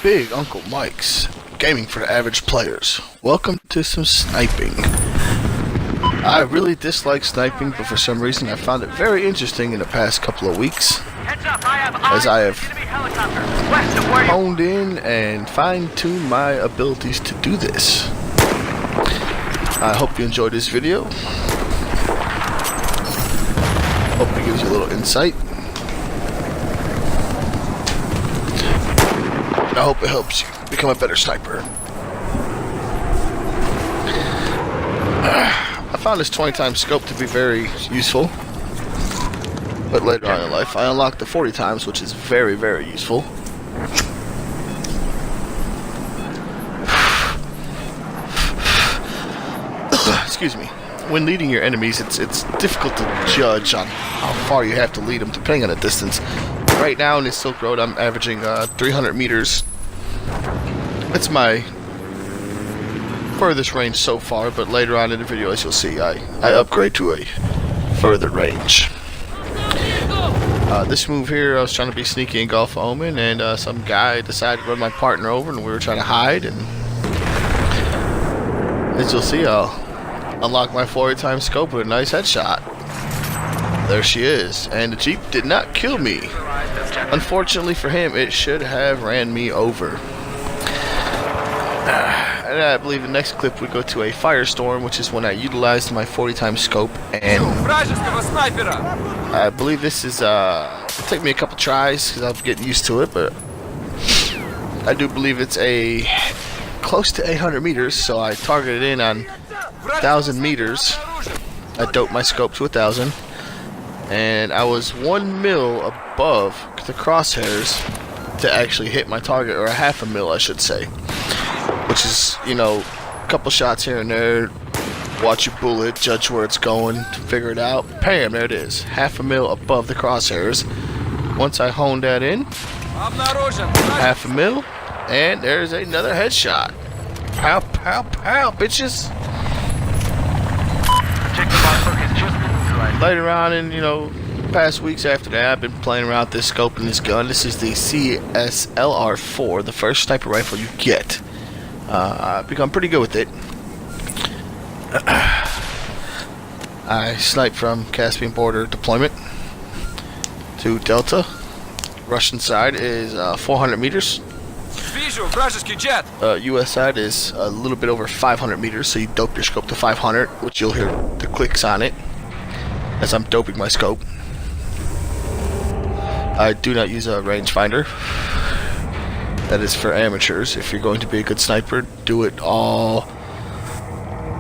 Big Uncle Mike's Gaming for the Average Players. Welcome to some sniping. I really dislike sniping, but for some reason I found it very interesting in the past couple of weeks, as I have honed in and fine-tuned my abilities to do this. I hope you enjoyed this video. Hope it gives you a little insight. I hope it helps you become a better sniper. I found this 20 times scope to be very useful, but later on in life I unlocked the 40 times, which is very, very useful. Excuse me. When leading your enemies, it's difficult to judge on how far you have to lead them depending on the distance. Right now in this Silk Road, I'm averaging 300 meters. It's my furthest range so far, but later on in the video, as you'll see, I upgrade to a further range. This move here, I was trying to be sneaky in Gulf of Omen, and some guy decided to run my partner over, and we were trying to hide, and as you'll see, I'll unlock my 40 times scope with a nice headshot. There she is, and the Jeep did not kill me. Unfortunately for him, it should have ran me over. And I believe the next clip would go to a firestorm, which is when I utilized my 40 times scope, and I believe this is it'll take me a couple tries because I'm getting used to it, but I do believe it's a close to 800 meters, so I targeted in on 1,000 meters. I doped my scope to 1,000, and I was 1 mil above the crosshairs to actually hit my target, or a half a mil I should say, which is, you know, a couple shots here and there, watch your bullet, judge where it's going, figure it out, bam, there it is, half a mil above the crosshairs. Once I honed that in, half a mil, and there's another headshot. Pow, pow, pow, bitches. Later on in, past weeks after that, I've been playing around with this scope and this gun. This is the CSLR-4, the first sniper rifle you get. I've become pretty good with it. I sniped from Caspian border deployment to Delta. Russian side is 400 meters. US side is a little bit over 500 meters, so you dope your scope to 500, which you'll hear the clicks on it as I'm doping my scope. I do not use a rangefinder. That is for amateurs. If you're going to be a good sniper, do it all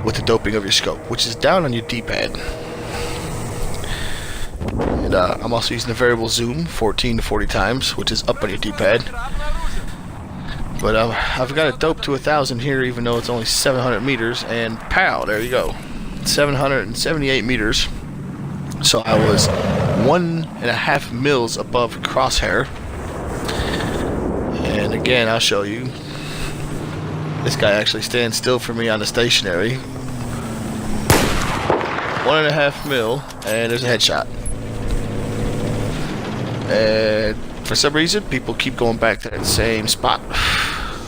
with the doping of your scope, which is down on your D-pad. And I'm also using the variable zoom, 14 to 40 times, which is up on your D-pad. But I've got it doped to 1,000 here, even though it's only 700 meters, and pow, there you go. 778 meters. So I was 1.5 mils above crosshair. And again, I'll show you. This guy actually stands still for me on the stationary. 1.5 mil, and there's a headshot. And for some reason, people keep going back to that same spot.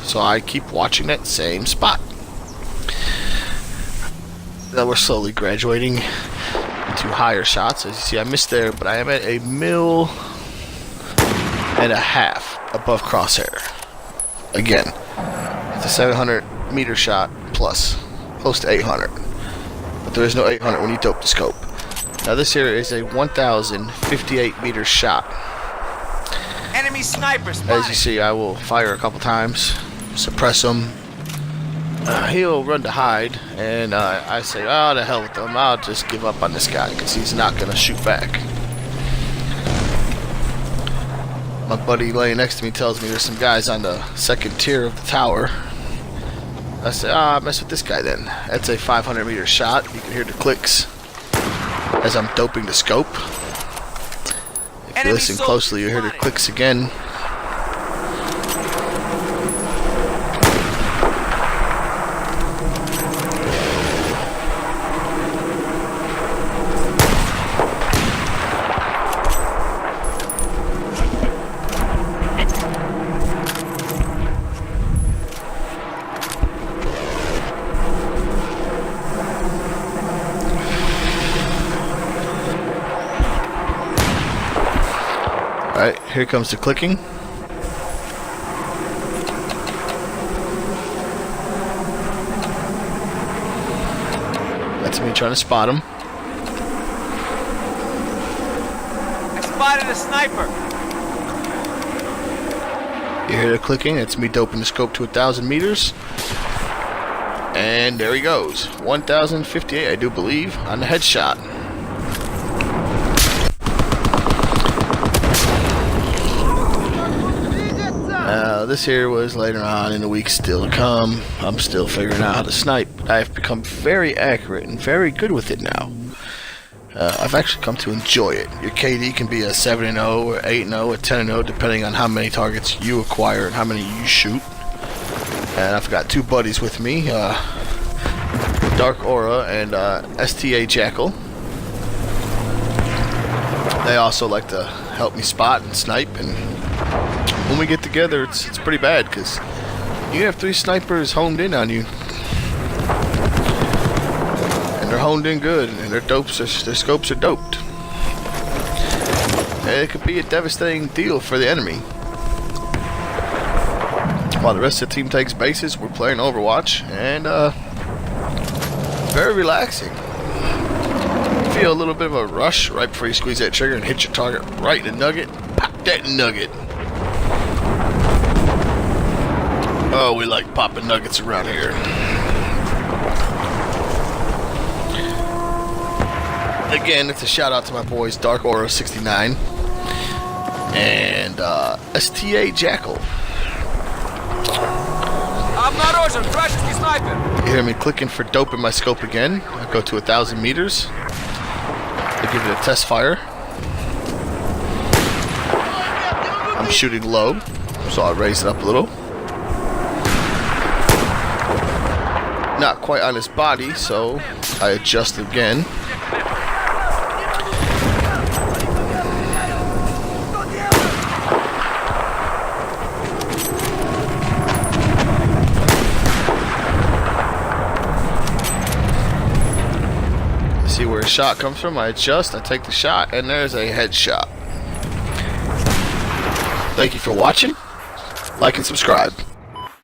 So I keep watching that same spot. Now we're slowly graduating into higher shots. As you see, I missed there, but I am at 1.5 mil above crosshair. Again, it's a 700 meter shot plus, close to 800. But there is no 800 when you dope the scope. Now this here is a 1,058 meter shot. Enemy sniper spotted. As you see, I will fire a couple times, suppress him. He'll run to hide, and I say, oh, the hell with him. I'll just give up on this guy because he's not going to shoot back. My buddy laying next to me tells me there's some guys on the second tier of the tower. I say, I'll mess with this guy then. That's a 500 meter shot. You can hear the clicks as I'm doping the scope. If you listen closely, you hear the clicks again. Here comes the clicking. That's me trying to spot him. I spotted a sniper. You hear the clicking? It's me doping the scope to 1,000 meters. And there he goes. 1,058, I do believe, on the headshot. This here was later on in the week still to come. I'm still figuring out how to snipe. I've become very accurate and very good with it now. I've actually come to enjoy it. Your KD can be a 7-0 or 8-0 or 10-0 depending on how many targets you acquire and how many you shoot. And I've got two buddies with me, Dark Aura and STA Jackal. They also like to help me spot and snipe, and when we get together it's pretty bad because you have 3 snipers honed in on you. They're honed in good, and their scopes are doped. And it could be a devastating deal for the enemy. While the rest of the team takes bases, we're playing Overwatch, and it's very relaxing. You feel a little bit of a rush right before you squeeze that trigger and hit your target right in the nugget. Pop that nugget. Oh, we like popping nuggets around here. Again, it's a shout out to my boys Dark Aura 69 and STA Jackal. You hear me clicking for dope in my scope again. I go to 1,000 meters. I give it a test fire. I'm shooting low, so I'll raise it up a little. Not quite on his body, so I adjust again. See where a shot comes from, I adjust, I take the shot, and there's a headshot. Thank you for watching. Like and subscribe.